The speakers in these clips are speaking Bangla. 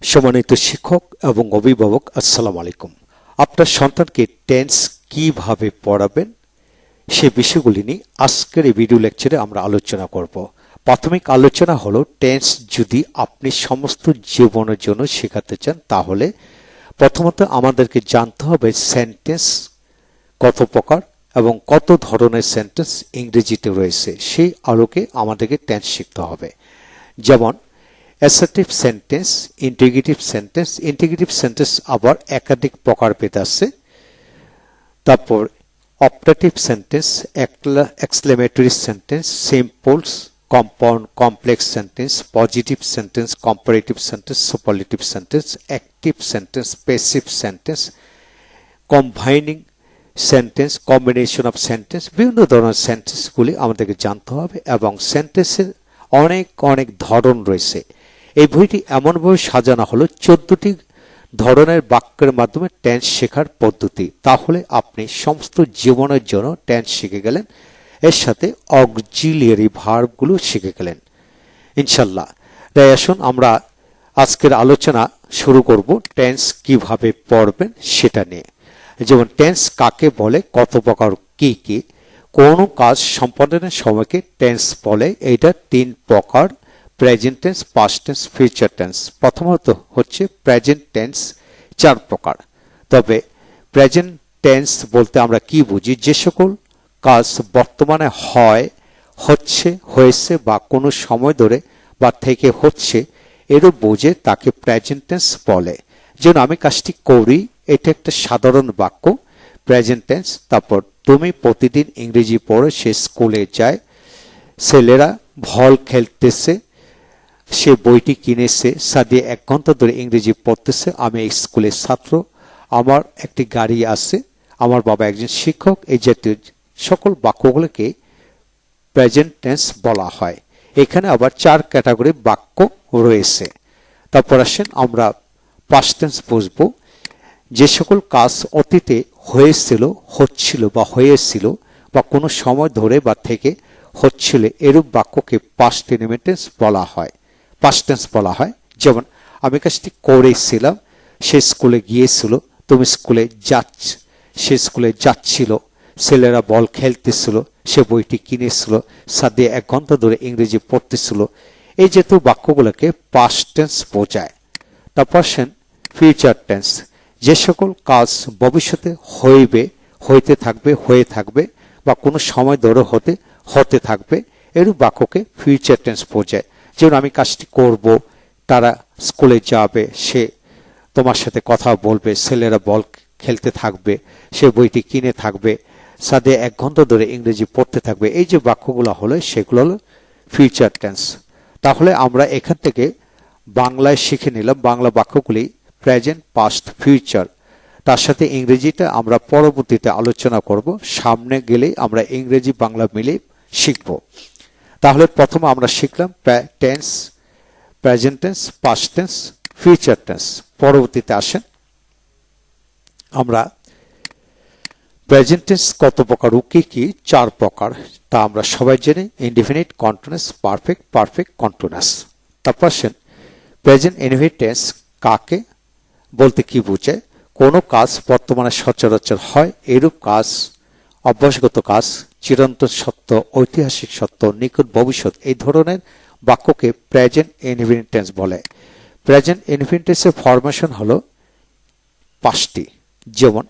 সম্মানিত শিক্ষক এবং অভিভাবক, আসসালামু আলাইকুম। আপনার সন্তানকে টেন্স কিভাবে পড়াবেন সে বিষয়গুলি নিয়ে আজকের এই ভিডিও লেকচারে আমরা আলোচনা করব। প্রাথমিক আলোচনা হলো টেন্স যদি আপনি সমস্ত জীবনের জন্য শেখাতে চান তাহলে প্রথমত আমাদেরকে জানতে হবে সেন্টেন্স কত প্রকার এবং কত ধরনের সেন্টেন্স ইংরেজিতে রয়েছে। সেই আলোকে আমাদেরকে টেন্স শিখতে হবে। যেমন অ্যাসার্টিভ সেন্টেন্স, ইন্টিগ্রেটিভ সেন্টেন্স আবার একাধিক প্রকারভেদ আছে। তারপর optative sentence, exclamatory sentence, simples, compound, complex sentence, positive sentence, comparative sentence, superlative sentence, active sentence, passive sentence, combining sentence, combination of sentence, বিভিন্ন ধরনের সেন্টেন্সগুলি আমাদেরকে জানতে হবে এবং সেন্টেন্সের অনেক ধরন রয়েছে। এই বইটি এমনভাবে সাজানো হলো 14টি ধরনের বাক্যের মাধ্যমে টেন্স শেখার পদ্ধতি। তাহলে আপনি সমস্ত জীবনের জন্য টেন্স শিখে গেলেন, এর সাথে অক্সিলিয়ারি ভার্বগুলো শিখে গেলেন ইনশাল্লাহ। তাই আসুন আমরা আজকের আলোচনা শুরু করব টেন্স কিভাবে পড়বেন সেটা নিয়ে। যেমন টেন্স কাকে বলে, কত প্রকার, কি কি, কোন কাজ সম্পাদনের সময়কে টেন্স বলে। এইটা 3 প্রকার: present tense, past tense, future tense. প্রথমত হচ্ছে প্রেজেন্ট টেন্স 4 প্রকার। তবে প্রেজেন্ট টেন্স বলতে আমরা কি বুঝি? যে সকল কাজ বর্তমানে হয়, হচ্ছে, হয়েছে বা কোনো সময় ধরে বা থেকে হচ্ছে এরূপ বোঝে তাকে প্রেজেন্ট টেন্স বলে। যেমন আমি কাজটি করি, এটা একটা সাধারণ বাক্য, প্রেজেন্ট টেন্স। তারপর তুমি প্রতিদিন ইংরেজি পড়ো, সে স্কুলে যায়। ছেলেরা বল খেলতেছে, সে বইটি কিনেছে। সাদিয়া 1 ঘন্টা ধরে ইংরেজি পড়তেছে। আমি স্কুলের ছাত্র, আমার একটি গাড়ি আছে, আমার বাবা একজন শিক্ষক। এই জাতীয় সকল বাক্যগুলোকে প্রেজেন্ট টেন্স বলা হয়। এখানে আবার 4 ক্যাটাগরি বাক্য রয়েছে। তারপর আসেন আমরা পাস্ট টেন্স বুঝবো। যে সকল কাজ অতীতে হয়েছিল, হচ্ছিল বা হয়েছিল বা কোনো সময় ধরে বা থেকে হচ্ছিল এরূপ বাক্যকে পাস্ট টেন্স বলা হয়, পাস্ট টেন্স বলা হয়। যেমন আমি কাজটি করেছিলাম, সে স্কুলে গিয়েছিল, তুমি স্কুলে সে স্কুলে যাচ্ছিল, ছেলেরা বল খেলতেছিল, সে বইটি কিনেছিল, সাদিয়া 1 ঘন্টা ধরে ইংরেজি পড়তেছিল। এই জাতীয় বাক্যগুলোকে পাস্ট টেন্স বোঝায়। তারপর আসেন ফিউচার টেন্স। যে সকল কাজ ভবিষ্যতে হইবে, হইতে থাকবে, হয়ে থাকবে বা কোনো সময় ধরে হতে থাকবে এরূপ বাক্যকে ফিউচার টেন্স বোঝায়। যেমন আমি কাজটি করব, তারা স্কুলে যাবে, সে তোমার সাথে কথা বলবে, ছেলেরা বল খেলতে থাকবে, সে বইটি কিনে থাকবে, সাদে 1 ঘন্টা ধরে ইংরেজি পড়তে থাকবে। এই যে বাক্যগুলো হলো সেগুলো হলো ফিউচার টেন্স। তাহলে আমরা এখান থেকে বাংলায় শিখে নিলাম বাংলা বাক্যগুলি প্রেজেন্ট, পাস্ট, ফিউচার। তার সাথে ইংরেজিটা আমরা পরবর্তীতে আলোচনা করব। সামনে গেলেই আমরা ইংরেজি বাংলা মিলে শিখব। তাহলে প্রথমে আমরা শিখলাম tense, present tense, past tense, future tense. পরবর্তীতে আসেন আমরা প্রেজেন্ট টেন্স কত প্রকার ও কি কি। 4 প্রকার, তা আমরা সবাই জানি। Indefinite, continuous, perfect, perfect continuous. তারপর আসেন প্রেজেন্ট ইনডিফিনিট টেন্স কাকে বলতে কি বোঝায়? কোনো কাজ বর্তমানে সচরাচর হয় এরূপ কাজ, অভ্যাসগত কাজ, চিরন্তন সত্য, ঐতিহাসিক সত্য, নিকট ভবিষ্যৎ, এই ধরনের বাক্যকে প্রেজেন্ট ইনডিফিনিট টেন্স বলে। প্রেজেন্ট ইনডিফিনিট টেন্সের ফরমেশন হলো 5টি। যেমন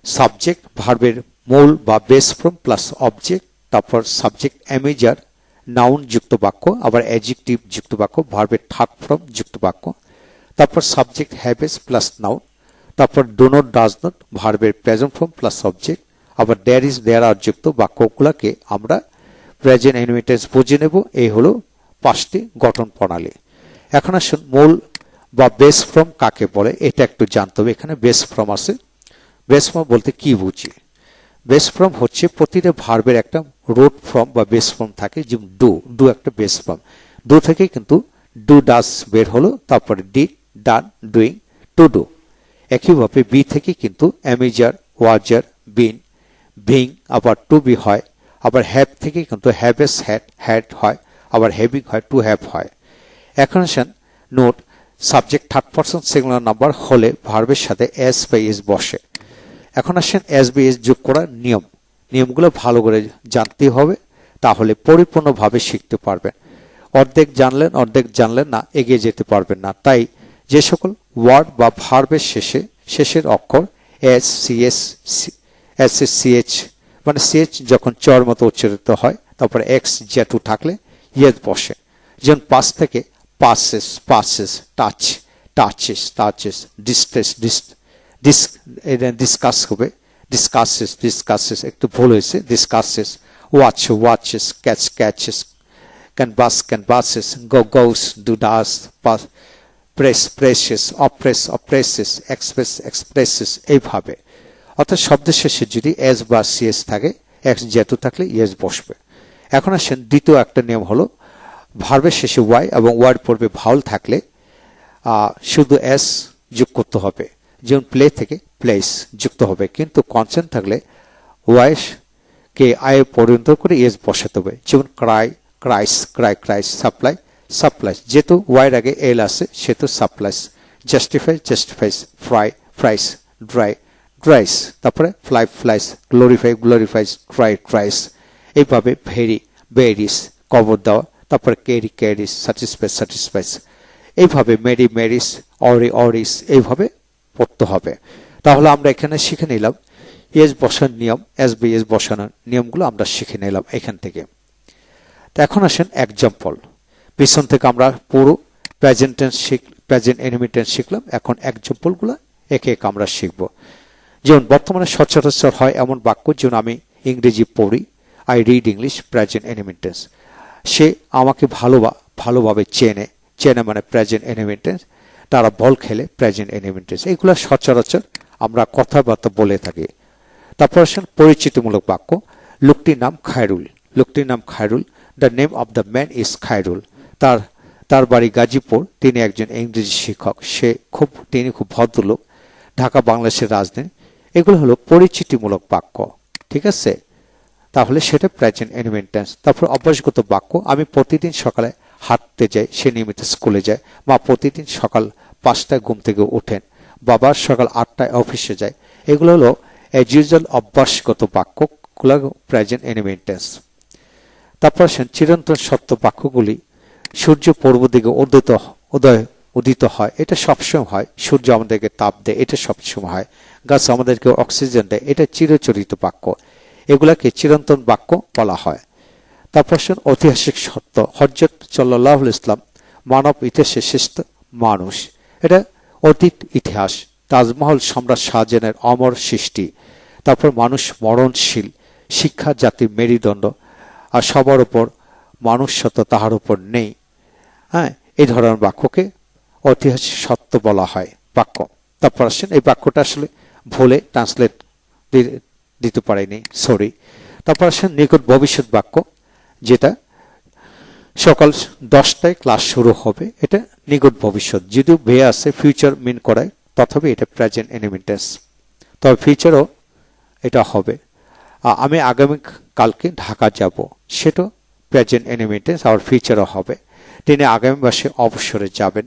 সাবজেক্ট, ভার্বের মূল বা বেস ফর্ম প্লাস অবজেক্ট, তারপর সাবজেক্ট অ্যামেজার, নাউন যুক্ত বাক্য, আবার অ্যাডজেক্টিভ যুক্ত বাক্য, ভার্বের থার্ড ফর্ম যুক্ত বাক্য, তারপর সাবজেক্ট হ্যাভেস প্লাস নাউন, তারপর ডু নট, ডাজ নট, ভার্বের প্রেজেন্ট ফর্ম প্লাস অবজেক্ট, আবার দেয়ার ইজ, দেয়ার আর যুক্ত বাক্যগুলোকে আমরা প্রেজেন্ট ইনডিফিনিট টেন্স বুঝে নেব। এই হলো 5টি গঠন প্রণালী। এখন আসুন মূল বা বেস ফর্ম কাকে বলে এটা একটু জানতে হবে। এখানে বেস ফর্ম আছে। বেস ফর্ম বলতে কি বুঝি? বেস ফর্ম হচ্ছে প্রতিটা ভার্বের একটা রুট ফর্ম বা বেস ফর্ম থাকে। যেমন ডু একটা বেস ফর্ম, ডু থেকে কিন্তু ডু ডাস বের হলো, তারপরে did, done, doing, to do. একইভাবে বি থেকে কিন্তু অ্যামেজার, ওয়াজার, বিন, বিং, আবার টু বি হয়। আবার হ্যাভ থেকে কিন্তু হ্যাভেস, হ্যাড হয়। আবার হ্যাভিং হয়, টু হ্যাভ হয়। এখন আসেন note, subject third person singular number হলে ভার্বের সাথে এস বা ইজ বসে। এখন আসেন এস বা ইজ যোগ করার নিয়মগুলো ভালো করে জানতে হবে, তাহলে পরিপূর্ণভাবে শিখতে পারবেন। অর্ধেক জানলেন না, এগিয়ে যেতে পারবেন না। তাই যে সকল ওয়ার্ড বা ভার্বের শেষের অক্ষর এস সি এইচ মানে সিএইচ যখন চর মতো উচ্চারিত হয়, তারপরে এক্স জেটু থাকলে ইয়েস বসে। যেমন পাস থেকে পাসেস, টাচেস, ডিসকাস হবে ডিসকাসেস, একটু ভুল হয়েছে, discusses, watches, catches, canvases, goes, does, presses, oppresses, expresses, এইভাবে। অর্থাৎ শব্দের শেষে যদি এস বা সিএস থাকে, এক্স যেহেতু থাকলে ইয়েস বসবে। এখন আসেন দ্বিতীয় একটা নিয়ম হলো, ভার্বের শেষে ওয়াই এবং ওয়ার্ড পূর্বে ভাউল থাকলে শুধু এস যোগ করতে হবে। যেমন প্লে থেকে প্লেস যুক্ত হবে, কিন্তু কনসেন্ট থাকলে ওয়াই কে আয়ে পরিণত করে ইয়েস বসাতে হবে। যেমন ক্রাইস, সাপ্লাইস, যেহেতু ওয়াইয়ের আগে এল আছে সেহেতু সাপ্লাইস। জাস্টিফাইস, ফ্রাইস, ড্রাইস, তারপরে ফ্লাইস, গ্লোরিফাইস, ট্রাইস। এইভাবে ভেরিস, কবর দেওয়া, তারপরে ক্যারিস, স্যাটিসফাইস, এইভাবে মেরিস, অরিস, এইভাবে পড়তে হবে। তাহলে আমরা এখানে শিখে নিলাম এস বসানোর নিয়ম, এস বি এস বসানোর নিয়মগুলো আমরা শিখে নিলাম এখান থেকে। তো এখন আসেন এক্সাম্পল। পিছন থেকে আমরা পুরো প্রেজেন্ট এনিমেন্ট টেন্স শিখলাম, এখন এক্সাম্পলগুলো একে এক আমরা শিখব। যেমন বর্তমানে সচরাচর হয় এমন বাক্য, যেমন আমি ইংরেজি পড়ি, আই রিড ইংলিশ, প্রেজেন্ট এনিমেন্ট টেন্স। সে আমাকে ভালোভাবে চেনে মানে প্রেজেন্ট এনিমেন্ট টেন্স। তারা বল খেলে, প্রেজেন্ট এনিমেন্ট টেন্স। এগুলো সচরাচর আমরা কথাবার্তা বলে থাকি। তারপর আসেন পরিচিতিমূলক বাক্য। লোকটির নাম Khairul, the name of the man is Khairul. তার বাড়ি গাজীপুর, তিনি একজন ইংরেজি শিক্ষক, তিনি খুব ভদ্রলোক, ঢাকা বাংলাদেশের রাজধানী। এগুলো হলো পরিচিতিমূলক বাক্য, ঠিক আছে? তাহলে সেটা প্রেজেন্ট এনিমেন্ট টেন্স। তারপর অভ্যাসগত বাক্য, আমি প্রতিদিন সকালে হাঁটতে যাই, সে নিয়মিত স্কুলে যায়। মা প্রতিদিন সকাল 5টায় ঘুম থেকে ওঠেন, বাবা সকাল 8টায় অফিসে যায়। এগুলো হলো অ্যাজ ইউজুয়াল অভ্যাসগত বাক্যগুলো প্রেজেন্ট এনিমেন্ট টেন্স। তারপর আসেন চিরন্তন সত্য বাক্যগুলি। সূর্য পূর্ব দিকে উদিত হয়, এটা সবসময় হয়। সূর্য আমাদেরকে তাপ দেয়, এটা সবসময় হয়। গাছ আমাদেরকে অক্সিজেন দেয়, এটা চিরচরিত বাক্য। এগুলাকে চিরন্তন বাক্য বলা হয়। তারপর আসেন ঐতিহাসিক সত্য। হযরত সাল্লাল্লাহু আলাইহি ওয়াসাল্লাম মানব ইতিহাসের শ্রেষ্ঠ মানুষ, এটা অতীত ইতিহাস। তাজমহল সম্রাট শাহজাহানের অমর সৃষ্টি। তারপর মানুষ মরণশীল, শিক্ষা জাতির মেরুদণ্ড, আর সবার উপর মানুষ সত্য তাহার উপর নেই। হ্যাঁ, এই ধরনের বাক্যকে ঐতিহাসিক সত্য বলা হয় বাক্য। তারপর আসেন এই বাক্যটা আসলে ভুলে ট্রান্সলেট দিতে পারিনি, সরি। তারপর আসেন নিকট ভবিষ্যৎ বাক্য, যেটা সকাল 10টায় ক্লাস শুরু হবে, এটা নিকট ভবিষ্যৎ। যদিও ভে আছে ফিউচার মিন করায়, তথাপি এটা প্রেজেন্ট এনিমেন্ট টেন্স। তবে ফিউচারও এটা হবে। আমি আগামী কালকে ঢাকা যাব, সেটা প্রেজেন্ট এনিমেন্ট টেন্স, আর ফিউচারও হবে। তিনি আগামী মাসে অবসরে যাবেন,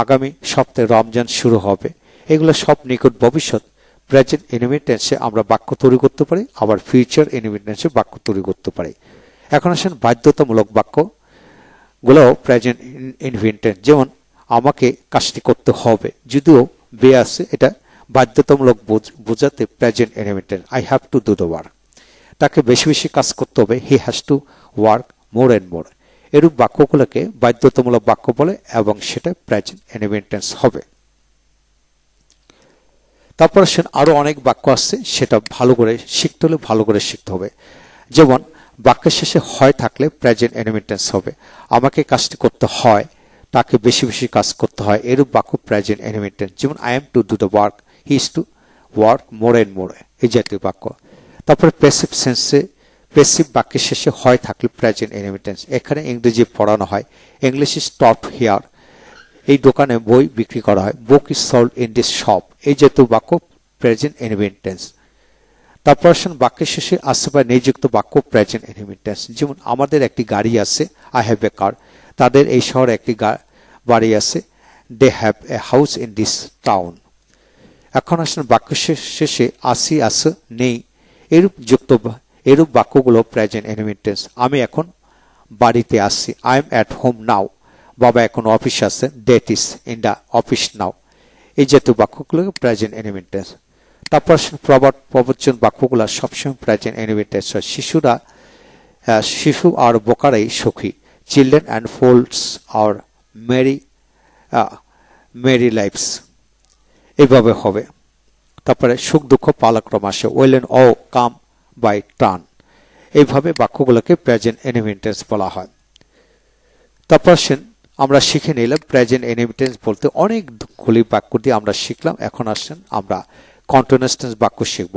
আগামী সপ্তাহে রমজান শুরু হবে। এগুলো সব নিকট ভবিষ্যৎ। প্রেজেন্ট এনিমেন্ট টেন্সে আমরা বাক্য তৈরি করতে পারি, আবার ফিউচার এনিমেন্ট টেন্সে বাক্য তৈরি করতে পারি। এখন আসেন বাধ্যতামূলক বাক্য গুলোও প্রেজেন্ট এনিমেন্ট টেন্স। যেমন আমাকে কাজটি করতে হবে, যদিও বে আছে, এটা বাধ্যতামূলক বোঝাতে প্রেজেন্ট এনিমেন্ট tense. I have to do the work, তাকে বেশি বেশি কাজ করতে হবে। He has to work more and more. এরূপ বাক্যগুলোকে বাধ্যতামূলক বাক্য বলে এবং সেটা প্রেজেন্ট এনিমেন্ট টেন্স হবে। তারপর আসেন আরো অনেক বাক্য আছে, সেটা ভালো করে শিখতে হবে। যেমন বাক্যের শেষে হয় থাকলে প্রেজেন্ট এনিমেন্ট টেন্স হবে। আমাকে কাজটি করতে হয়, তাকে বেশি বেশি কাজ করতে হয়, এরূপ বাক্য প্রেজেন্ট এনিমেন্ট টেন্স। যেমন I am two do the work, he is two work more and মোর, এই জাতীয় বাক্য। তারপরে প্যাসিভ সেন্সে প্যাসিভ বাক্যের শেষে হয় থাকলে প্রেজেন্ট এনিমেন্ট টেন্স। এখানে ইংরেজি পড়ানো হয়, ইংলিশ ইজ টট হিয়ার, এই দোকানে বই বিক্রি করা হয়। Book is sold in this shop, এই জাতীয় বাক্য প্রেজেন্ট এনিমেন্ট টেন্স। তারপর আসেন বাক্যের শেষে আসে বা নিযুক্ত বাক্য প্রেজেন্ট এনিমেন্ট টেন্স। যেমন আমাদের একটি গাড়ি আছে, আই হ্যাভ এ কার, তাদের এই শহরে একটি বাড়ি আছে, they have a house in this town. এখন আসলে বাক্য শেষে আসি আছে নেই এরূপ বাক্যগুলো প্রেজেন্ট এনিমিড টেন্স। আমি এখন বাড়িতে আসছি, I am at home now. বাবা এখন অফিস আছে, that is in the office নাও। এই জাতীয় বাক্যগুলো প্রেজেন্ট এনিমিড টেন্স। তারপর প্রবচন বাক্যগুলো সবসময় প্রেজেন্ট এনিমিড টেন্স হয়। শিশু আর বোকারাই সুখী, children and fools are merry lives, এইভাবে হবে। তারপরে সুখ দুঃখ পালাক্রম আসে, weal and woe come by turn. এইভাবে বাক্যগুলোকে প্রেজেন্ট এনিমিড টেন্স বলা হয়। তারপর আমরা শিখে নিলাম প্রেজেন্ট এনিমিড টেন্স বলতে অনেকগুলি বাক্য দিয়ে আমরা শিখলাম। এখন আসেন আমরা কন্টিনিউয়াস টেন্স বাক্য শিখব।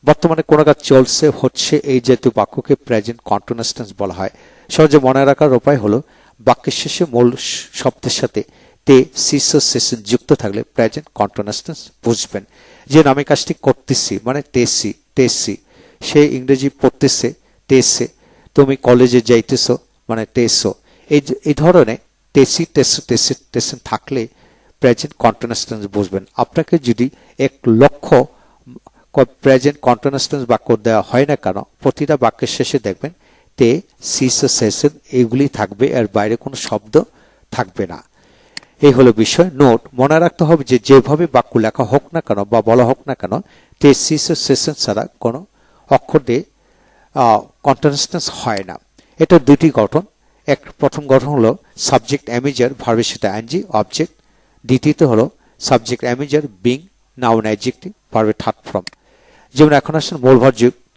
বর্তমানে কোনো কাজ চলছে, হচ্ছে, এই জাতীয় বাক্যকে প্রেজেন্ট কন্টিনিউয়াস টেন্স বলা হয়। সহজে মনে রাখার উপায় হলো বাক্যের শেষে মূল শব্দের সাথে তে সিসেশন যুক্ত থাকলে প্রেজেন্ট কন্টিনিউয়াস টেন্স বুঝবেন। যে আমি কাজটি করতেছি মানে তেসি, সে ইংরেজি পড়তেছে তেসে, তুমি কলেজে যাইতেছো মানে তেসো। এই ধরনের তেসি থাকলে প্রেজেন্ট কন্টিনিউয়াস টেন্স বুঝবেন। আপনাকে যদি 1 লক্ষ প্রেজেন্ট কন্টিনিউয়াস টেন্স বাক্য দেওয়া হয় না কেন, প্রতিটা বাক্যের শেষে দেখবেন তে সিসেশন এগুলি থাকবে, এর বাইরে কোনো শব্দ থাকবে না। এই হলো বিষয়। নোট মনে রাখতে হবে যে যেভাবে বাক্য লেখা হোক না কেন বা বলা হোক না কেন, তে সিসেশন ছাড়া কোনো অক্ষর দিয়ে কন্টিনিউয়াস টেন্স হয় না। এটা দুটি গঠন। প্রথম গঠন হলো সাবজেক্ট অ্যামিজার, ভার্বের সাথে আইএনজি অবজেক্ট। দ্বিতীয়ত হলো subject am is are being noun adjective, ভার্বের থার্ড ফর্ম। যেমন এখন আসেন মূলভার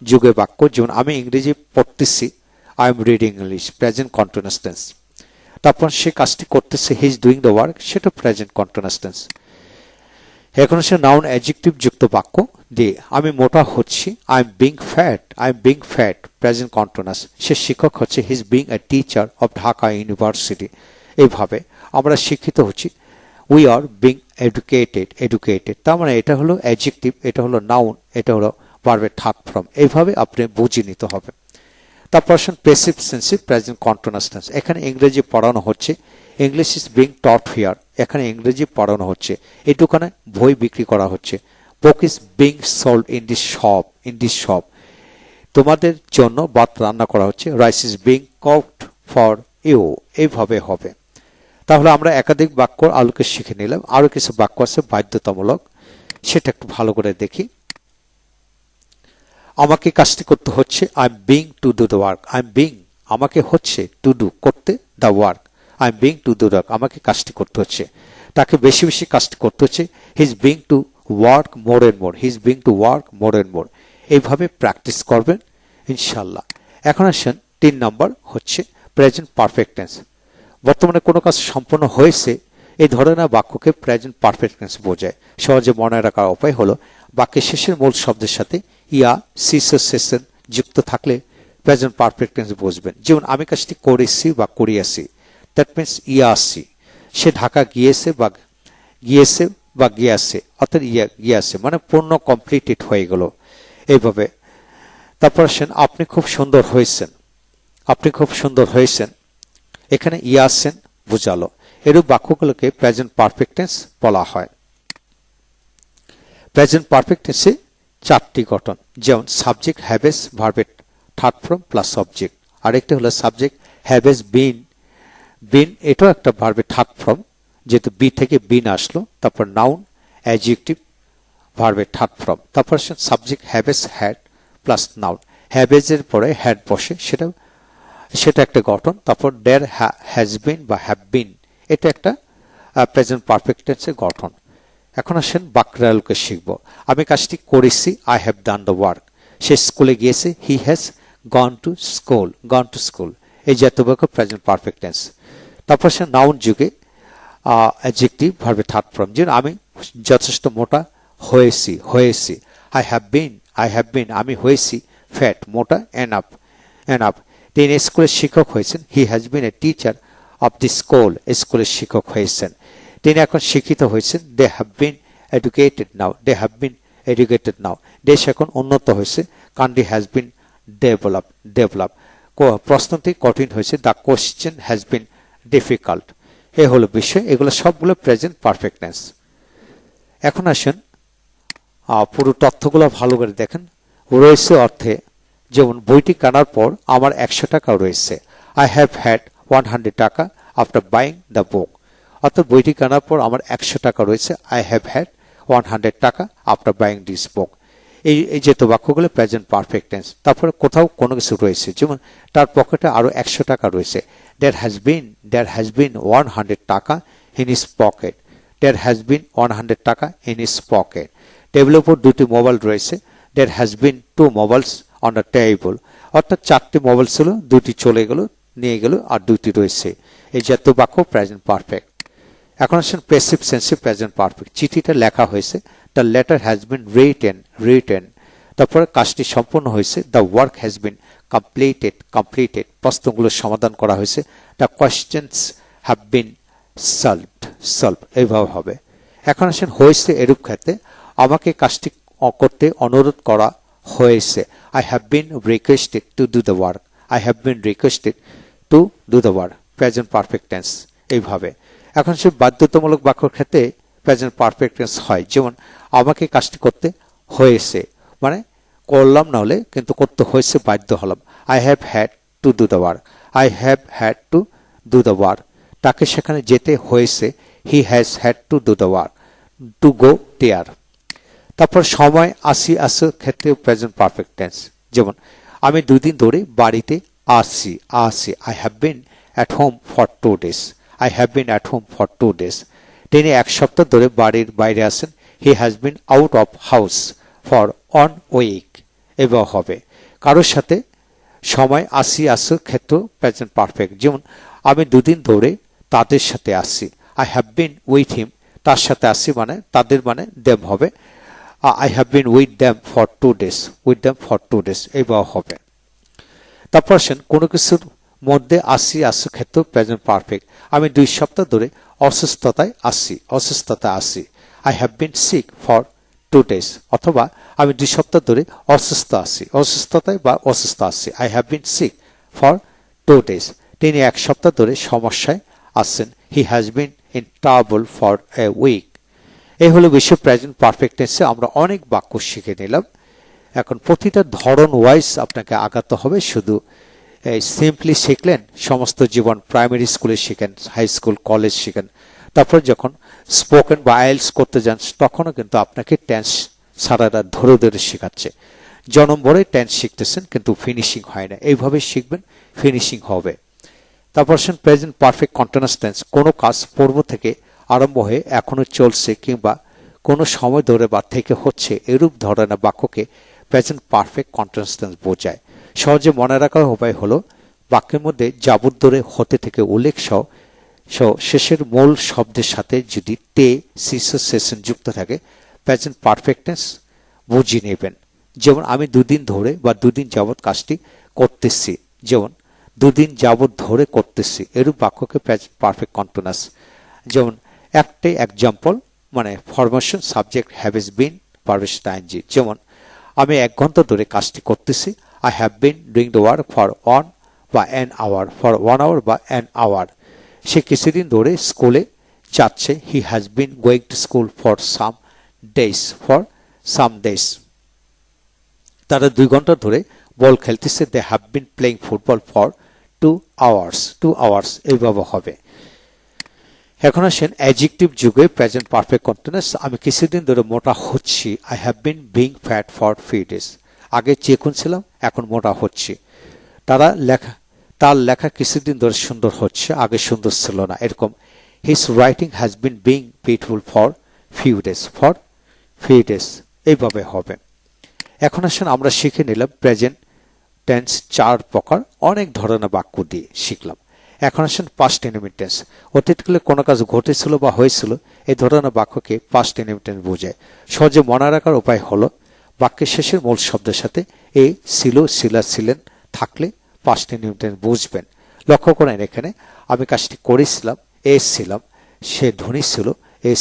যুগে বাক্য, যেমন আমি ইংরেজি পড়তেছি, I am reading English, present continuous tense. তারপর সে কাজটি করতেছে, he is doing the work, সেটা প্রেজেন্ট কন্টিনিউয়াস টেন্স। এখন আসে নাউন অ্যাডজেক্টিভ যুক্ত বাক্য দিয়ে, আমি মোটা হচ্ছি, I am being fat, present continuous. সে শিক্ষক হচ্ছে, he is being a teacher of Dhaka university. এইভাবে আমরা শিক্ষিত হচ্ছি, উই আর বিং এডুকেটেড। তার মানে এটা হলো অ্যাডজেক্টিভ, এটা হলো নাউন, এটা হলো ভার্বের থার্ড ফর্ম। এইভাবে আপনি বুঝিয়ে নিতে হবে। তারপর আসেন প্যাসিভ সেন্সিভ প্রেজেন্ট কন্টিনিউয়াস টেন্স। এখানে ইংরেজি পড়ানো হচ্ছে, English is being taught here, এখানে ইংরেজি পড়ানো হচ্ছে। এই দোকানে বই বিক্রি করা হচ্ছে, book is being sold in this shop, তোমাদের জন্য ভাত রান্না করা হচ্ছে, rice is being cooked for you. এইভাবে হবে। তাহলে আমরা একাধিক বাক্য আলোকে শিখে নিলাম। আরো কিছু বাক্য আছে বাধ্যতামূলক, সেটা একটু ভালো করে দেখি। আমাকে কাজটি করতে হচ্ছে, I am being two do the work, আমাকে হচ্ছে টু ডু করতে, the work, I am being two do the work, আমাকে কাজটি করতে হচ্ছে। তাকে বেশি বেশি কাজটি করতে হচ্ছে, he is being to work more and more, এইভাবে প্র্যাকটিস করবেন ইনশাল্লাহ। এখন আসেন 3 নম্বর হচ্ছে প্রেজেন্ট পারফেক্ট টেন্স। বর্তমানে কোনো কাজ সম্পন্ন হয়েছে, এই ধরনের বাক্যকে প্রেজেন্ট পারফেক্ট টেন্স বোঝায়। সহজে মনে রাখার উপায় হলো বাক্যের শেষের মূল শব্দের সাথে ইয়া সিসেশন যুক্ত থাকলে প্রেজেন্ট পারফেক্ট টেন্স বুঝবেন। যেমন আমি কাজটি করেছি বা করিয়াছি, দ্যাট মিনস ইয়াসি। সে ঢাকা গিয়েছে বা গিয়াছে, অর্থাৎ গিয়াছে মানে পূর্ণ কমপ্লিটেড হয়ে গেল। এইভাবে। তারপর আসেন আপনি খুব সুন্দর হয়েছেন, এখানে ইয়াসেন বোঝালো। এরূপ বাক্যগুলোকে প্রেজেন্ট পারফেক্ট টেন্স বলা হয়। প্রেজেন্ট পারফেক্ট টেন্সে 4টি গঠন, যেমন সাবজেক্ট হ্যাভেস, ভার্বের থার্ড ফর্ম প্লাস অবজেক্ট। আরেকটা হলো সাবজেক্ট হ্যাভেস বিন, এটাও একটা ভার্বের থার্ড ফর্ম, যেহেতু বি থেকে বিন আসলো। তারপর নাউন অ্যাডজেক্টিভ, ভার্বের থার্ড ফর্ম। তারপর subject haves had plus noun, হ্যাভেজের পরে হ্যাড বসে, সেটা একটা গঠন। তারপর দেয়ার হ্যাজ বিন বা হ্যাভ বিন, এটা একটা প্রেজেন্ট পারফেক্ট টেন্সের গঠন। এখন আসেন বাক্যালোকে শিখব। আমি কাজটি করেছি, I have done the work. সে স্কুলে গিয়েছে, he has gone to school. এই জাতীয় বাক্য প্রেজেন্ট পারফেক্ট টেন্স। তারপর সে নাউন যুগে অ্যাডজেক্টিভ, ভার্বের থার্ড ফর্ম। যেমন আমি যথেষ্ট মোটা হয়েছি, আই হ্যাভ বিন, আমি হয়েছি ফ্যাট, মোটা, এনাফ। তিনি স্কুলের শিক্ষক হয়েছেন, হি has bin A teacher of the স্কুলের শিক্ষক হয়েছেন। তিনি এখন শিক্ষিত হয়েছেন, দে হ্যাভ বিন এডুকেটেড নাও। দেশ এখন উন্নত হয়েছে, কান্ট্রি হ্যাজ বিন ডেভেলপ। প্রশ্নটি কঠিন হয়েছে, the question has been difficult. এই হলো বিষয়। এগুলো সবগুলো প্রেজেন্ট পারফেক্ট টেন্স। এখন আসেন পুরো তথ্যগুলো ভালো করে দেখেন। রয়েছে অর্থে যেমন বইটি কেনার পর আমার 100 টাকা রয়েছে। আই হ্যাভ হ্যাড 100 টাকা আফটার বাইং দ্য বুক। অর্থাৎ বইটি কেনার পর আমার 100 টাকা রয়েছে। আই হ্যাভ হ্যাড 100 টাকা আফটার বাইং দিস বুক। এই যে তো বাক্যগুলো প্রেজেন্ট পারফেক্ট টেন্স। তারপরে কোথাও কোনো কিছু রয়েছে, যেমন তার পকেটে আরো 100 টাকা রয়েছে। there has been 100 টাকা in his pocket. there has been 100 টাকা in his pocket. টেবিলের উপর দুটি মোবাইল রয়েছে। there has been 2 mobiles on the table. অর্থাৎ 4টি মোবাইল ছিল, দুটি চলে গেল, নিয়ে গেল, আর দুটি রয়েছে। এই জাতীয় বাক্য প্রেজেন্ট পারফেক্ট। এখন আসেন প্যাসিভ সেন্সে প্রেজেন্ট পারফেক্ট। চিঠিটা লেখা হয়েছে। The letter has been written. তারপরে কাজটি সম্পূর্ণ হয়েছে। The work has been completed. প্রশ্নগুলো সমাধান করা হয়েছে। The questions have been solved. এইভাবে হবে। এখন আসেন হয়েছে এরূপ ক্ষেত্রে আমাকে কাজটি করতে অনুরোধ করা হয়েছে। I have bin requested to do the work. I have bin requested to do the work. Present perfect tense এইভাবে। এখন সে বাধ্যতামূলক বাক্যের ক্ষেত্রে প্রেজেন্ট পারফেক্ট টেন্স হয়। যেমন আমাকে কাজটি করতে হয়েছে, মানে করলাম না হলে, কিন্তু করতে হয়েছে, বাধ্য হলাম। I have had to do the work. I have had to do the work. তাকে সেখানে যেতে হয়েছে। He has had to do the work, to go there. তারপর সময় আসি ক্ষেত্রে প্রেজেন্ট পারফেক্ট টেন্স। যেমন আমি 2 দিন ধরে বাড়িতে আসি। I have bin at home for 2 days. I have been at home for 2 days. তিনি 1 সপ্তাহ ধরে বাড়ির বাইরে আছেন। He has been out of house for 1 week. এবার হবে কারোর সাথে সময় আসি ক্ষেত্র প্রেজেন্ট পারফেক্ট। যেমন আমি 2 দিন ধরে তাদের সাথে আসি। I have been with him. তার সাথে আসি মানে তাদের মানে them হবে। I have been with them for 2 days. With them for 2 days. এবার হবে। তারপর আসেন কোনো কিছুর মধ্যে আসি ক্ষেত্র প্রেজেন্ট পারফেক্ট। আমি 2 সপ্তাহ ধরে অসুস্থতায় আসি। I have been sick for 2 days। অথবা আমি 2 সপ্তাহ ধরে অসুস্থতায় বা অসুস্থ আছি। I have been sick for 2 days। তিনি 1 সপ্তাহ ধরে সমস্যায় আছেন। He has been in trouble for a week. এই হলো বিশ্ব প্রেজেন্ট পারফেক্ট টেন্সে আমরা অনেক বাক্য শিখে নিলাম। এখন প্রতিটা ধরন ওয়াইজ আপনাকে আগাতে হবে। শুধু সিম্পলি শিখলেন সমস্ত জীবন, প্রাইমারি স্কুলে শিখেন, হাই স্কুল, কলেজ শিখেন, তারপর যখন স্পোকেন বা আইএলটিএস করতে যান তখনও কিন্তু আপনাকে টেন্স সারা রাত ধরে ধরে শেখাচ্ছে। জনম ভরে টেন্স শিখতেছেন কিন্তু ফিনিশিং হয় না। এইভাবে শিখবেন, ফিনিশিং হবে। তারপর প্রেজেন্ট পারফেক্ট কন্টিনিউয়াস টেন্স। কোনো কাজ পূর্ব থেকে আরম্ভ হয়ে এখনো চলছে কিংবা কোনো সময় ধরে বা থেকে হচ্ছে এরূপ ধরনের বাক্যকে প্রেজেন্ট পারফেক্ট কন্টিনিউয়াস টেন্স বোঝায়। সহজে মনে রাখার উপায় হলো বাক্যের মধ্যে যাবত ধরে হতে থেকে উল্লেখ সহ শেষের মূল শব্দের সাথে যদি তে সেশন যুক্ত থাকে প্রেজেন্ট পারফেক্ট টেন্স বুঝিয়ে নেবেন। যেমন আমি 2 দিন ধরে বা 2 দিন যাবত কাজটি করতেছি। যেমন 2 দিন যাবত ধরে করতেছি এরূপ বাক্যকে প্রেজেন্ট পারফেক্ট কন্টিনিউয়াস। যেমন একটাই এক্সাম্পল মানে formation subject have been perfect ING. যেমন আমি 1 ঘন্টা ধরে কাজটি করতেছি। I have been doing the work for 1 বা an hour, for 1 hour বা an hour. সে কিছুদিন ধরে স্কুলে যাচ্ছে। He has been going to school for some days. তারা 2 ঘন্টা ধরে বল খেলতেছে। They have been playing football for 2 hours. এইভাবে হবে। এখন আসেন অ্যাডজেক্টিভ যুগে প্রেজেন্ট পারফেক্ট কন্টিনিউয়াস। আমি কিছুদিন ধরে মোটা হচ্ছি। I have been being fat for few days. আগে চিকন ছিলাম, এখন মোটা হচ্ছি। তার লেখা কিছুদিন ধরে সুন্দর হচ্ছে, আগে সুন্দর ছিল না। এরকম his writing has been being beautiful for few days. এইভাবে হবে। এখন আসেন আমরা শিখে নিলাম প্রেজেন্ট টেন্স 4 প্রকার, অনেক ধরনের বাক্য দিয়ে শিখলাম। এখন আসেন পাস্ট ইনডিফিনিট টেন্স। অতীতকালে কোনো কাজ ঘটেছিল বা হয়েছিল এই ধরনের বাক্যকে পাস্ট ইনডিফিনিট টেন্স বোঝায়। সহজে মনে রাখার উপায় হলো বাক্যের শেষের মূল শব্দের সাথে এ ছিল, ছিলেন থাকলে পাস্ট ইনডিফিনিট টেন্স বুঝবেন। লক্ষ্য করেন এখানে আমি কাজটি করেছিলাম, ছিলাম, সে ধনী ছিল,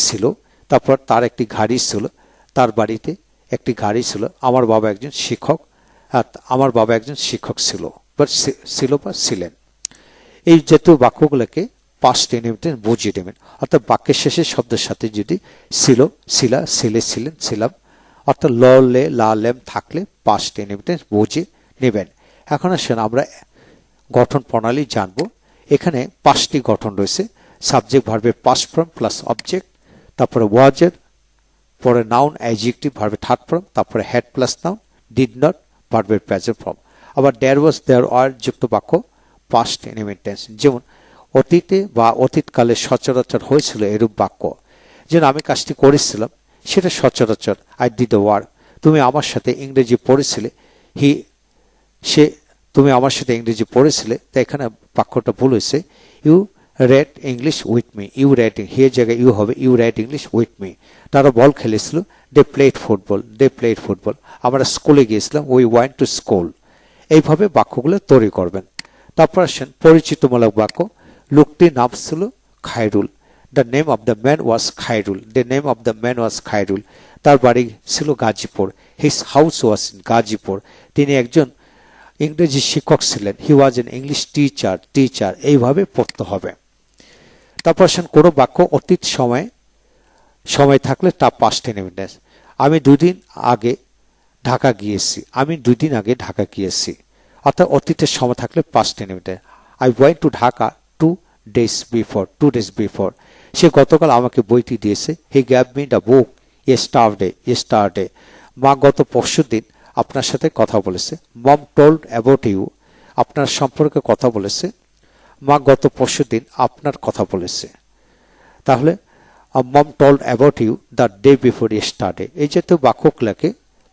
ছিল, তারপর তার একটি গাড়ি ছিল, তার বাড়িতে একটি গাড়ি ছিল, আমার বাবা একজন শিক্ষক ছিল বা ছিলেন। এই জাতীয় বাক্যগুলোকে পাস্ট ইনহেরিটেন্স বুঝিয়ে নেবেন। অর্থাৎ বাক্যের শেষে শব্দের সাথে যদি ছিল, ছিলা, ছিলে, ছিলেন, ছিলাম, অর্থাৎ ল, লে, লা, লেম থাকলে পাস্ট ইনহেরিটেন্স বুঝিয়ে নেবেন। এখন আসেন আমরা গঠন প্রণালী জানব। এখানে 5টি গঠন রয়েছে। সাবজেক্ট ভার্বের পাস্ট ফর্ম প্লাস অবজেক্ট, তারপরে ওয়াজের, পরে নাউন অ্যাডজেক্টিভ ভার্বের থার্ড ফর্ম, তারপরে had plus noun, did not ভার্বের প্রেজেন্ট ফর্ম, আবার দেয়ার ওয়াজ, দেয়ার আর যুক্ত বাক্য পাস্ট ইনহেরিটেন্স। যেমন অতীতে বা অতীতকালে সচরাচর হয়েছিল এরূপ বাক্য। যেন আমি কাজটি করেছিলাম, সেটা সচরাচর, আই ডিড দ্য ওয়ার্ক। তুমি আমার সাথে ইংরেজি পড়েছিলে, সে তুমি আমার সাথে ইংরেজি পড়েছিলে। তাই এখানে বাক্যটা ভুল হয়েছে। You read English with me, you read, he জায়গায় ইউ হবে, you read English with me. তারা বল খেলেছিল, they played football, they played football. আমরা স্কুলে গিয়েছিলাম, উই ওয়েন্ট টু স্কুল। এইভাবে বাক্যগুলো তৈরি করবেন। তারপর আসেন পরিচিতমূলক বাক্য। লোকটির নাম ছিল Khairul, the name of the man was Khairul, the name of the man was Khairul. তার বাড়ি ছিল Gazipur, his house was in Gazipur. তিনি একজন ইংরেজি শিক্ষক ছিলেন, he was an English teacher, teacher. এইভাবে পড়তে হবে। তারপর আসেন কোনো বাক্য অতীত সময় থাকলে তা পাস্ট ইনহেরিটেন্স। আমি 2 দিন আগে ঢাকা গিয়েছি, আমি 2 দিন আগে ঢাকা গিয়েছি। অর্থাৎ অতীতের সময় থাকলে পাস্ট ইনহেরিটেন্স। I went to Dhaka 2 days before, 2 days before. সে গতকাল আমাকে বইটি দিয়েছে, he gave me the book yesterday, yesterday. মা গত পরশুদিন আপনার সাথে কথা বলেছে, মম টোল্ড অ্যাবাউট ইউ, আপনার সম্পর্কে কথা বলেছে। মা গত পরশুদিন আপনার কথা বলেছে। তাহলে mom told about you the day before yesterday. এই জাতীয় বাক্যগুলোকে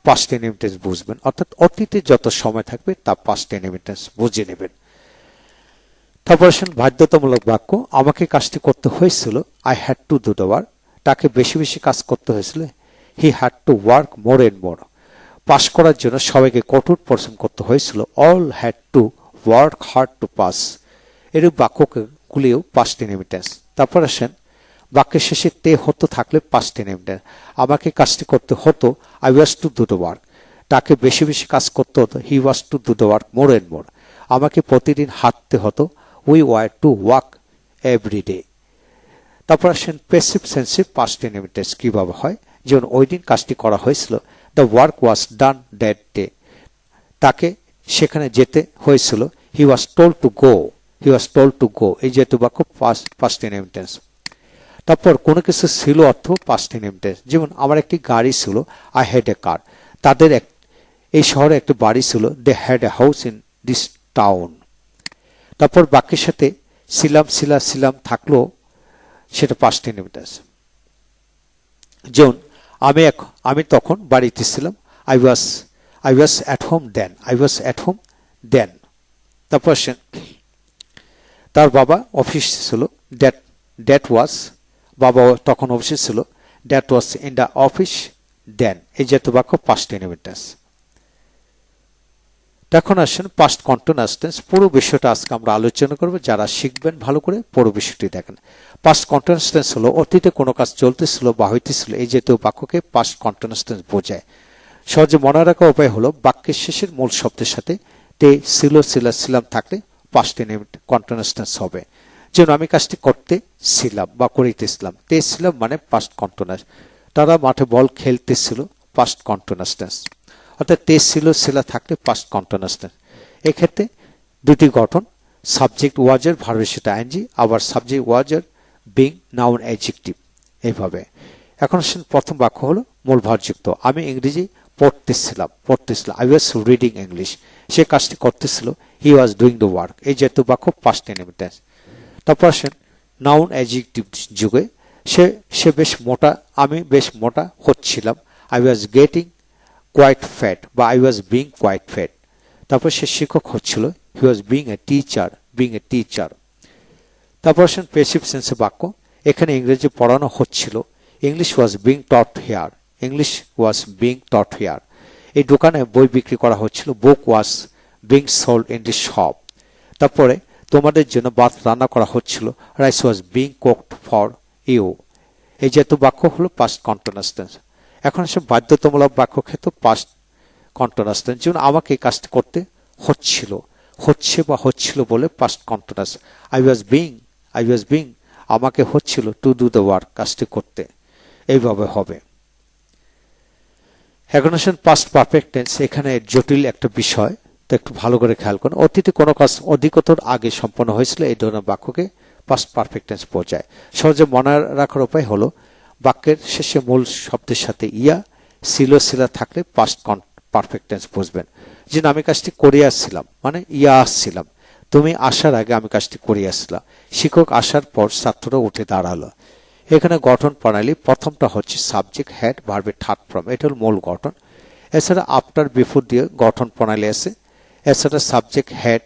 পাস্ট ইনহেরিটেন্স বুঝবেন। অর্থাৎ অতীতে যত সময় থাকবে তা পাস্ট ইনহেরিটেন্স বুঝে নেবেন। তারপর আসেন বাধ্যতামূলক বাক্য। আমাকে কাজটি করতে হয়েছিল, I had to do the work. তাকে বেশি বেশি কাজ করতে হয়েছিল, he had to work more and more. Pass করার জন্য সবাইকে কঠোর পরিশ্রম করতে হয়েছিল, all had to work hard to pass. এরূপ বাক্যগুলিও পাস্ট ইনহেরিটেন্স। তারপর আসেন বাক্যের শেষে তে হতো থাকলে পাস্ট ইনহেরিটেন্স। আমাকে কাজটি করতে হতো, I was to do the work. তাকে বেশি বেশি কাজ করতে হতো, he was to do the work more and more. আমাকে প্রতিদিন হাঁটতে হতো, we were to walk every day. তারপর আসেন প্যাসিভ সেন্সে পাস্ট ইনহেরিটেন্স কিভাবে হয়। যেমন ওই দিন কাজটি করা হয়েছিল, the work was done that day. তাকে সেখানে যেতে হয়েছিল, he was told to go, he was told to go. এই যেহেতু বাক্য পাস্ট ইনহেরিটেন্স। তারপর কোনো কিছু ছিল অর্থ পাস্ট ইনহেরিটেন্স। যেমন আমার একটি গাড়ি ছিল, আই হ্যাড এ কার। তাদের এই শহরে একটি বাড়ি ছিল, they had a house in this town. তারপর বাক্যের সাথে ছিলাম, ছিলা, ছিলাম থাকলেও সেটা পাস্ট ইনহেরিটেন্স। যেমন আমি তখন বাড়িতে ছিলাম, I was at home then, I was at home then. তারপর তার বাবা অফিস ছিল, দ্যাট ওয়াজ, বাবা তখন অফিসে ছিল, that was in the office then. এই জাতীয় বাক্য পাস্ট ইনহেরিটেন্স। এখন আসেন পাস্ট কন্টিনিউয়াস টেন্স। পুরো বিষয়টা আজকে আমরা আলোচনা করব। যারা শিখবেন ভালো করে পুরো বিষয়টি দেখেন। পাস্ট কন্টিনিউয়াস টেন্স হলো অতীতে কোনো কাজ চলতেছিল বা হইতেছিল, এই জাতীয় বাক্যকে পাস্ট কন্টিনিউয়াস টেন্স বোঝায়। সহজে মনে রাখার উপায় হলো বাক্যের শেষের মূল শব্দের সাথে তে, ছিল, ছিলা, ছিলাম থাকলে পাস্ট কন্টিনিউয়াস টেন্স হবে। যেমন আমি কাজটি করতে ছিলাম বা করিতেছিলাম, তে ছিলাম মানে পাস্ট কন্টিনিউয়াস। তারা মাঠে বল খেলতেছিল, পাস্ট কন্টিনিউয়াস টেন্স। অর্থাৎ তে, ছিল, ছিলা থাকলে পাস্ট কন্টিনিউয়াস টেন্স। এক্ষেত্রে দুটি গঠন, সাবজেক্ট ওয়াজের ভার্বের সাথে আইএনজি, আবার সাবজেক্ট ওয়াজের বিং নাউন অ্যাডজেক্টিভ। এইভাবে এখন আসেন প্রথম বাক্য হলো মূল ভারযুক্ত। আমি ইংরেজি পড়তেছিলাম, আই ওয়াজ রিডিং ইংলিশ। সে কাজটি করতেছিল, হি ওয়াজ ডুইং দ্য ওয়ার্ক। এই জাতীয় বাক্য পাস্ট ইনহেরিটেন্স। তারপর আসেন নাউন অ্যাডজেক্টিভ যুগে, সে বেশ মোটা, আমি বেশ মোটা হচ্ছিলাম, I was getting quite fat বা I was being quite fat. তারপর সে শিক্ষক হচ্ছিল, হি ওয়াজ বিং এ টিচার। তারপর আসেন প্যাসিভ সেন্সে বাক্য। এখানে ইংরেজি পড়ানো হচ্ছিল, English was being taught here, English was being taught here. এই দোকানে বই বিক্রি করা হচ্ছিল, book was being sold in the shop. তারপরে তোমাদের জন্য ভাত রান্না করা হচ্ছিল, rice was being cooked for you. এই জাতীয় বাক্য হলো পাস্ট কন্টিনিউয়াস টেন্স। এখন আসলে বাধ্যতামূলক বাক্য ক্ষেত্রে পাস্ট কন্টিনিউয়াস টেন্স। যেমন আমাকে কাজটি করতে হচ্ছিল, হচ্ছে বা হচ্ছিল বলে past continuous. I was being I was being, আমাকে হচ্ছিল টু ডু দ্য ওয়ার্ক, কাজটি করতে, এইভাবে হবে। এখন আসেন পাস্ট পারফেক্ট টেন্স। এখানে জটিল একটা বিষয়, তো একটু ভালো করে খেয়াল করুন। অতীতে কোনো কাজ অধিকতর আগে সম্পন্ন হয়েছিল, এই ধরনের বাক্যকে পাস্ট পারফেক্ট টেন্স বোঝায়। সহজে মনে রাখার উপায় হলো বাক্যের শেষে মূল শব্দের সাথে ইয়া, ছিল, ছিলা থাকলে পাস্ট পারফেক্ট টেন্স বুঝবেন। যে আমি কাজটি করে আসছিলাম, মানে ইয়া আসছিলাম। তুমি আসার আগে আমি কাজটি করে আসছিলাম। শিক্ষক আসার পর ছাত্ররা উঠে দাঁড়ালো। এখানে গঠন প্রণালী, প্রথমটা হচ্ছে সাবজেক্ট, হ্যাড, ভার্বের থার্ড ফর্ম, এটা হল মূল গঠন। এছাড়া আফটার, বিফোর দিয়ে গঠন প্রণালী আছে। এছাড়া সাবজেক্ট, হ্যাড,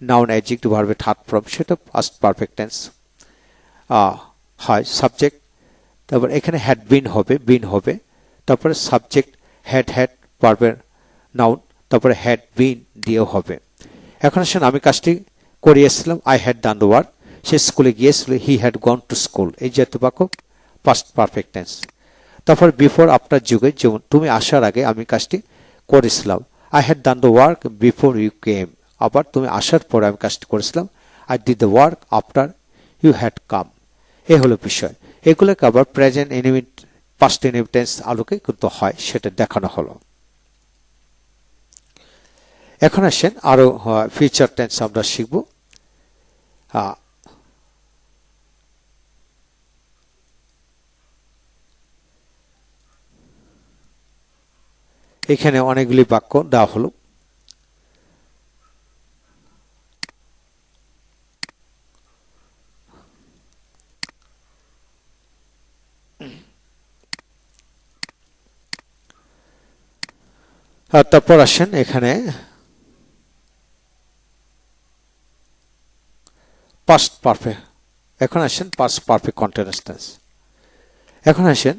নাউন, অ্যাডজেক্টিভ, ভার্বের থার্ড ফর্ম, সেটা পাস্ট পারফেক্ট টেন্স হয়। সাবজেক্ট, তারপর এখানে হ্যাড বিন হবে, বিন হবে। তারপরে সাবজেক্ট, হ্যাড ভার্বের নাউন, তারপরে হ্যাড বিন দিয়েও হবে। এখন আসেন আমি কাজটি করে এসেছিলাম, I had done the work. সে স্কুলে গিয়েছিল, he had gone to school, এই জাতীয় বাক্য পাস্ট পারফেক্ট টেন্স। তারপর বিফোর, আফটার যুগে, যেমন তুমি আসার আগে আমি কাজটি করেছিলাম, I had done the work before you came. আবার তুমি আসার পরে আমি কাজটি করেছিলাম, I did the work after you had come. এ হলো বিষয়। এগুলোকে আবার present indefinite, past indefinite tense আলোকে কিন্তু হয়, সেটা দেখানো হলো। এখন আসেন আরো ফিউচার টেন্স আমরা শিখব। এখানে অনেকগুলি বাক্য দেওয়া হলো। তারপর আসেন এখানে পাস্ট পারফেক্ট। এখন আসেন পাস্ট পারফেক্ট কন্টিনিউয়াস টেন্স। এখন আসেন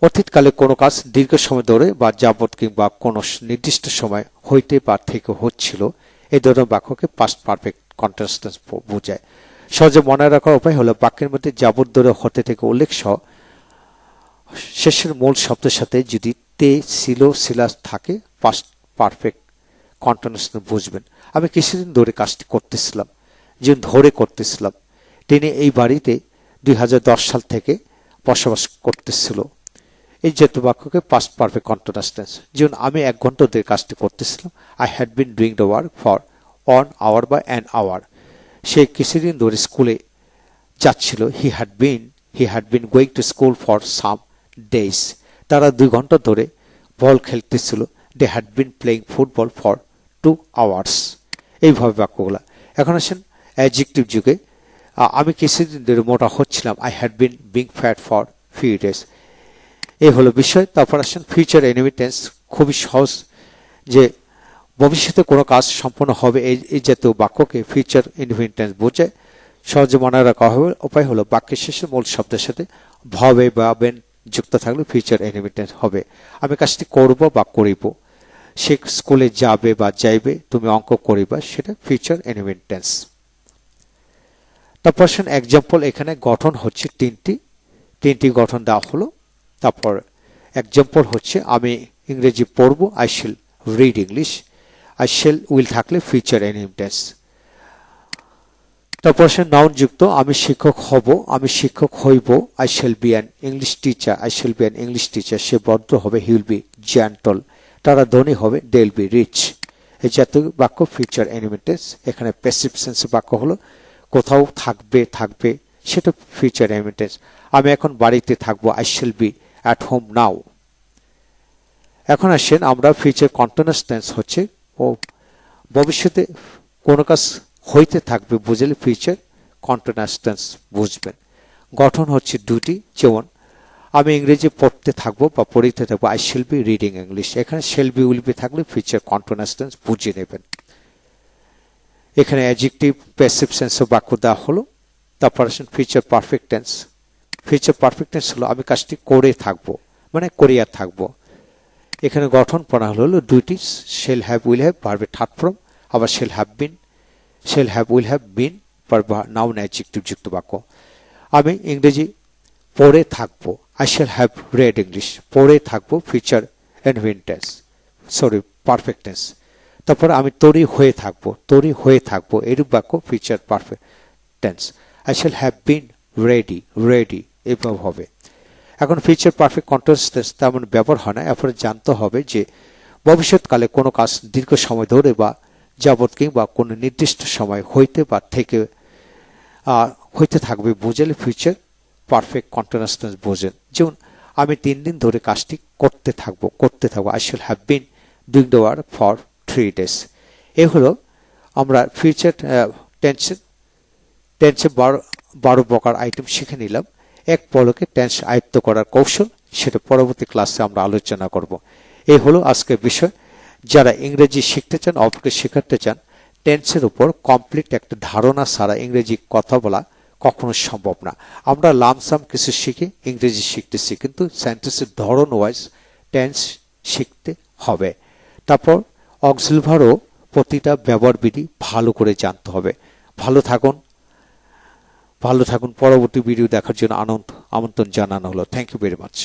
অতীতকালে কোনো কাজ দীর্ঘ সময় ধরে বা যাবত কিংবা কোনো নির্দিষ্ট সময় হইতে বা থেকে হচ্ছিল, এই ধরনের বাক্যকে পাস্ট পারফেক্ট কন্টিনিউয়াস টেন্স বোঝায়। সহজে মনে রাখার উপায় হলো বাক্যের মধ্যে যাবত ধরে, হতে থেকে উল্লেখ সহ শেষের মূল শব্দের সাথে যদি তে, ছিল, ছিলা থাকে, পাস্ট পারফেক্ট কন্টিনিউয়াস বুঝবেন। আমি কিছুদিন ধরে কাজটি করতেছিলাম, যে ধরে করতেছিলাম। তিনি এই বাড়িতে 2010 সাল থেকে বসবাস করতেছিল, এই জাতীয় বাক্যকে পাস্ট পারফেক্ট কন্টিনিউয়াস টেন্স। যেমন আমি 1 ঘন্টা ধরে কাজটি করতেছিলাম, I had been doing the work for 1 hour বা অ্যান আওয়ার। সে কিছুদিন ধরে স্কুলে যাচ্ছিল, he had been going to school for some days. তারা 2 ঘন্টা ধরে বল খেলতেছিল, they had been playing football for 2 hours. এইভাবে বাক্যগুলা। এখন আসেন অ্যাডজেক্টিভ যুগে, আমি কিছুদিন ধরে মোটা হচ্ছিলাম, I had bin being fat for few days. এই হলো বিষয়। তারপর আসেন ফিউচার ইনডিফিনিট টেন্স। খুবই সহজ, যে ভবিষ্যতে কোনো কাজ সম্পন্ন হবে, এই জাতীয় বাক্যকে ফিউচার ইনডিফিনিট টেন্স বোঝায়। সহজে মনে রাখা হবে উপায় হলো বাক্যের শেষে মূল শব্দের সাথে ভাবে বা বেন যুক্ত থাকলে ফিউচার ইনডিফিনিট টেন্স হবে। আমি কাজটি করব বা করিব, সে স্কুলে যাবে বা যাইবে, তুমি অঙ্ক করিবা, সেটা ফিউচার ইনডিফিনিট টেন্স। তারপর আসেন এক্সাম্পল। এখানে গঠন হচ্ছে তিনটি গঠন দেওয়া হলো। তারপর এক্সাম্পল হচ্ছে আমি ইংরেজি পড়ব, I shall read English. I shall will থাকলে ফিউচার ইনডিফিনিট টেন্স। তারপর আসে নাউন যুক্ত, আমি শিক্ষক হব, আমি শিক্ষক হইব, I shall be an English teacher, I shall be an English teacher. সে ভদ্র হবে, হি উইল বি জেন্টল। তারা ধনী হবে, দে উইল বি রিচ। এই জাতীয় বাক্য ফিউচার ইনডিফিনিট টেন্স। এখানে প্যাসিভ সেন্সের বাক্য হলো কোথাও থাকবে, সেটা ফিউচার ইনডিফিনিট টেন্স। আমি এখন বাড়িতে থাকবো, I shall B at home now. এখন আসেন আমরা ফিউচার কন্টিনিউয়াস টেন্স হচ্ছে ভবিষ্যতে কোনো কাজ হইতে থাকবে বুঝলে ফিউচার কন্টিনিউয়াস টেন্স বুঝবেন। গঠন হচ্ছে দুটি, যেমন আমি ইংরেজি পড়তে থাকবো বা পড়িতে থাকবো, I shall be reading English. এখানে শ্যাল বি উইল বি থাকলে ফিউচার কন্টিনিউয়াস টেন্স বুঝে নেবেন। এখানে অ্যাডজেক্টিভ প্যাসিভ সেন্সের বাক্য দেওয়া হলো। তারপর আসেন future perfect tense. Future perfect tense হলো আমি কাজটি করে থাকবো, মানে করিয়া থাকবো। এখানে গঠন পড়া হলো দুইটি, শেল হ্যাভ উইল হ্যাভ ভার্বের থার্ড ফর্ম, আবার shall have will have been noun adjective যুক্ত বাক্য। আমি ইংরেজি পড়ে থাকবো, I shall have read English. পড়ে থাকবো future indefinite tense, perfect tense. তারপর আমি তৈরি হয়ে থাকবো, এরূপ বাক্য future perfect tense. I shall have been ready, ready এভাবে হবে। এখন ফিউচার পারফেক্ট কন্টিনিউয়াস টেন্স তেমন ব্যবহার হয় না। এরপরে জানতে হবে যে ভবিষ্যৎকালে কোনো কাজ দীর্ঘ সময় ধরে বা যাবৎ কিংবা কোনো নির্দিষ্ট সময় হইতে বা থেকে হইতে থাকবে বোঝালে ফিউচার পারফেক্ট কন্টিনিউয়াস টেন্স বোঝেন। যেমন আমি 3 দিন ধরে কাজটি করতে থাকবো। I shall have been doing the work for 3 days। এ হলো আমরা ফিউচার টেন্সে 12 প্রকার আইটেম শিখে নিলাম। এক পলকে টেন্স আয়ত্ত করার কৌশল, সেটা পরবর্তী ক্লাসে আমরা আলোচনা করব। এই হলো আজকের বিষয়। যারা ইংরেজি শিখতে চান, অপরকে শেখাতে চান, টেন্সের উপর কমপ্লিট একটা ধারণা ছাড়া ইংরেজি কথা বলা কখনো সম্ভব না। আমরা লামসাম কিছু শিখে ইংরেজি শিখতেছি, কিন্তু সেন্টেন্সের ধরন ওয়াইজ টেন্স শিখতে হবে। তারপর অক্সিলারিও প্রতিটা ব্যবহার বিধি ভালো করে জানতে হবে। ভালো থাকুন। পরবর্তী ভিডিও দেখার জন্য আমন্ত্রণ জানানো হলো। Thank you very much.